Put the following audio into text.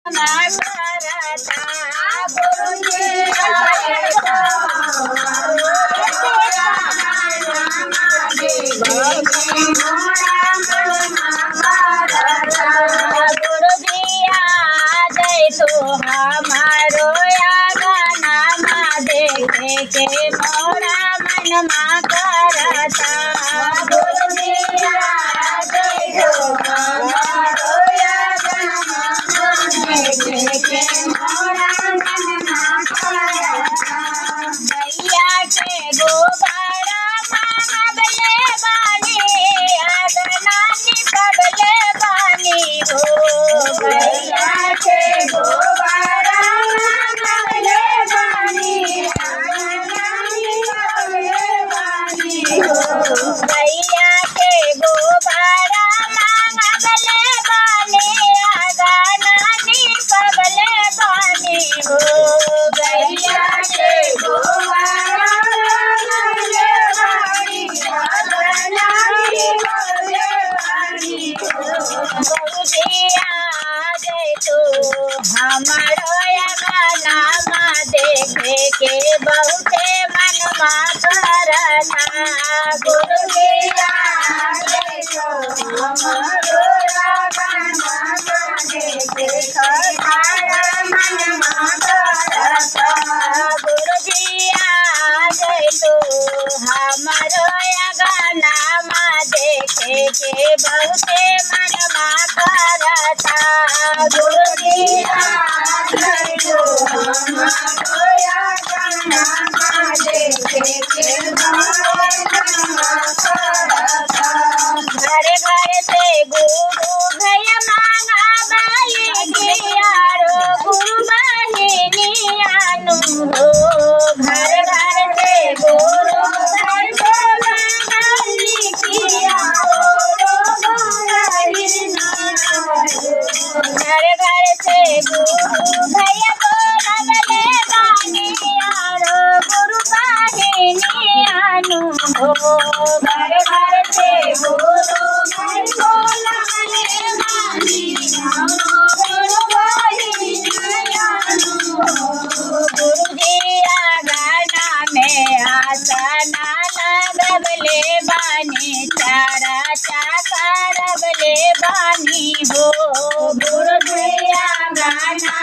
हमारो गाना देखे के मोरा मन मा करता गुरुजिया जय हो हमारो गाना देखे के मोरा मन मा करता भैया के गोबारा मांगले बानी अगनानी पगले बानी हो भैया के गोबारा मांगले बानी अगनानी पगले बानी हो भैया के गोबारा मांगले बानी अगनानी पगले बानी हो भैया के गोबारा मांगले बानी अगनानी पगले बानी हो गुरुजिया जय तू हमारो गाना देखे के बहुते मन मा करता गुरुजिया जय तू हमारो गाना देखे के मन मा करता गुरुजिया जय तू हमारो गाना देखे के बहुते मन मा करता गुरुजिया जय तू हमारो गाना देखे के बहुते मन मा करता घरे घरे से गुरु भैया मांगा बाई कियारो गुरु बहिनी आनु हो घर घर से गुरु भैया मांगा बाई कियारो घर घर से गुरु भैया बोलले बानी यारो गुरु बहिनी आनु हो घर घर से गुरु भैया बोलले बानी यारो गुरु बहिनी आनु हो गुरुजिया गाना में आसना लगले बानी चारा चाकरबले बानी हो गुरुजिया गाना